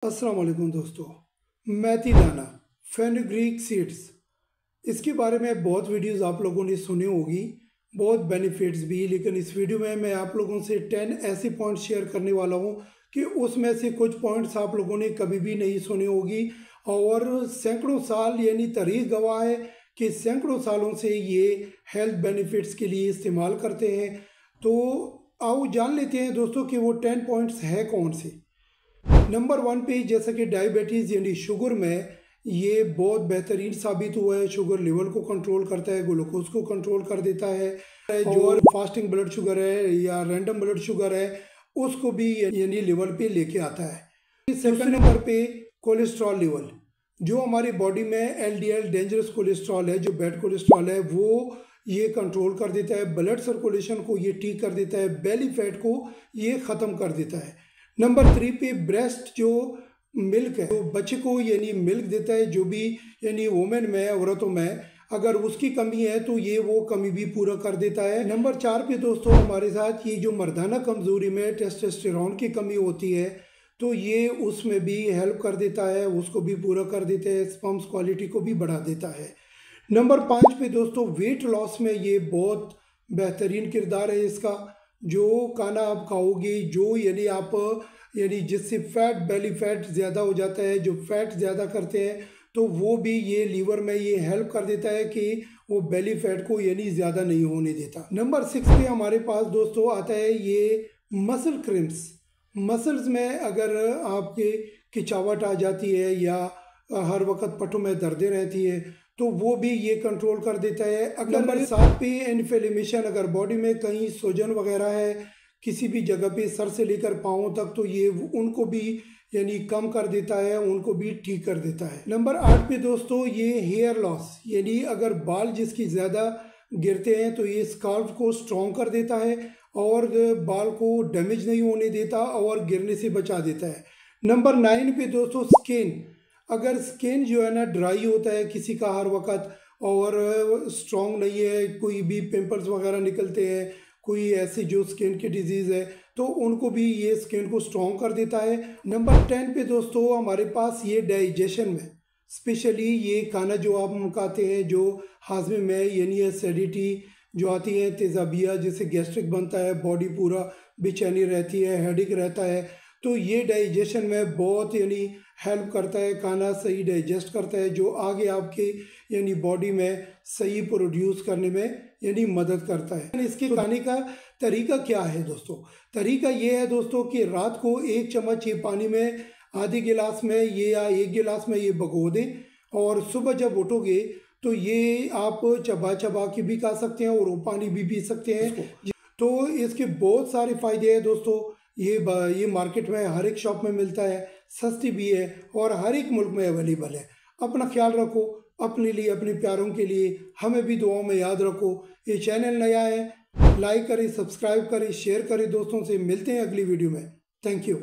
अस्सलाम वालेकुम दोस्तों। मेथी दाना फेनुग्रीक सीड्स, इसके बारे में बहुत वीडियोस आप लोगों ने सुनी होगी, बहुत बेनिफिट्स भी। लेकिन इस वीडियो में मैं आप लोगों से 10 ऐसे पॉइंट्स शेयर करने वाला हूं कि उसमें से कुछ पॉइंट्स आप लोगों ने कभी भी नहीं सुने होगी और सैकड़ों साल यानी तारीख गवाह है कि सैकड़ों सालों से ये हेल्थ बेनिफिट्स के लिए इस्तेमाल करते हैं। तो आओ जान लेते हैं दोस्तों कि वो 10 पॉइंट्स है कौन से। नंबर 1 पे जैसा कि डायबिटीज़ यानी शुगर में ये बहुत बेहतरीन साबित हुआ है। शुगर लेवल को कंट्रोल करता है, ग्लूकोज को कंट्रोल कर देता है। जो फास्टिंग ब्लड शुगर है या रैंडम ब्लड शुगर है उसको भी यानी लेवल पे लेके आता है। सेकंड नंबर पे कोलेस्ट्रॉल लेवल, जो हमारी बॉडी में एलडीएल डेंजरस कोलेस्ट्रॉल है, जो बैड कोलेस्ट्रॉल है, वो ये कंट्रोल कर देता है। ब्लड सर्कुलेशन को ये ठीक कर देता है, बेली फैट को ये ख़त्म कर देता है। नंबर 3 पे ब्रेस्ट, जो मिल्क है, जो बच्चे को यानी मिल्क देता है, जो भी यानी वुमेन में, औरतों में अगर उसकी कमी है तो ये वो कमी भी पूरा कर देता है। नंबर 4 पे दोस्तों हमारे साथ ये जो मर्दाना कमज़ोरी में टेस्टोस्टेरोन की कमी होती है तो ये उसमें भी हेल्प कर देता है, उसको भी पूरा कर देता है, स्पर्म्स क्वालिटी को भी बढ़ा देता है। नंबर 5 पे दोस्तों वेट लॉस में ये बहुत बेहतरीन किरदार है इसका। जो खाना आप खाओगे, जो यानी आप यानी जिससे फैट, बेली फैट ज़्यादा हो जाता है, जो फैट ज़्यादा करते हैं तो वो भी ये लीवर में ये हेल्प कर देता है कि वो बेली फैट को यानी ज़्यादा नहीं होने देता। नंबर 6 पे हमारे पास दोस्तों आता है ये मसल क्रिम्स। मसल्स में अगर आपके खिंचावट आ जाती है या हर वक्त पट्टों में दर्दें रहती है तो वो भी ये कंट्रोल कर देता है। अगर नंबर 7 पे इन्फ्लेमेशन, अगर बॉडी में कहीं सूजन वगैरह है किसी भी जगह पे सर से लेकर पाँव तक तो ये उनको भी यानी कम कर देता है, उनको भी ठीक कर देता है। नंबर 8 पे दोस्तों ये हेयर लॉस, यानी अगर बाल जिसकी ज़्यादा गिरते हैं तो ये स्काल्प को स्ट्रॉन्ग कर देता है और बाल को डैमेज नहीं होने देता और गिरने से बचा देता है। नंबर 9 पे दोस्तों स्किन, अगर स्किन जो है ना ड्राई होता है किसी का हर वक्त और स्ट्रॉन्ग नहीं है, कोई भी पिंपल्स वगैरह निकलते हैं, कोई ऐसी जो स्किन की डिजीज़ है तो उनको भी ये स्किन को स्ट्रॉन्ग कर देता है। नंबर 10 पे दोस्तों हमारे पास ये डाइजेशन में, स्पेशली ये खाना जो आप खाते हैं जो हाजमे में यानी एसिडिटी जो आती है, तेज़ाबिया जैसे गैस्ट्रिक बनता है, बॉडी पूरा बेचैनी रहती है, हेडेक रहता है, तो ये डाइजेशन में बहुत यानी हेल्प करता है। खाना सही डाइजेस्ट करता है जो आगे आपके यानी बॉडी में सही प्रोड्यूस करने में यानी मदद करता है। इसके खाने का तरीका क्या है दोस्तों? तरीका ये है दोस्तों कि रात को 1 चम्मच ये पानी में, आधे गिलास में ये या 1 गिलास में ये भिगो दें और सुबह जब उठोगे तो ये आप चबा चबा के भी खा सकते हैं और वो पानी भी पी सकते हैं। तो इसके बहुत सारे फ़ायदे हैं दोस्तों। ये मार्केट में हर एक शॉप में मिलता है, सस्ती भी है और हर एक मुल्क में अवेलेबल है। अपना ख्याल रखो, अपने लिए, अपने प्यारों के लिए हमें भी दुआओं में याद रखो। ये चैनल नया है, लाइक करें, सब्सक्राइब करें, शेयर करें दोस्तों से। मिलते हैं अगली वीडियो में। Thank you.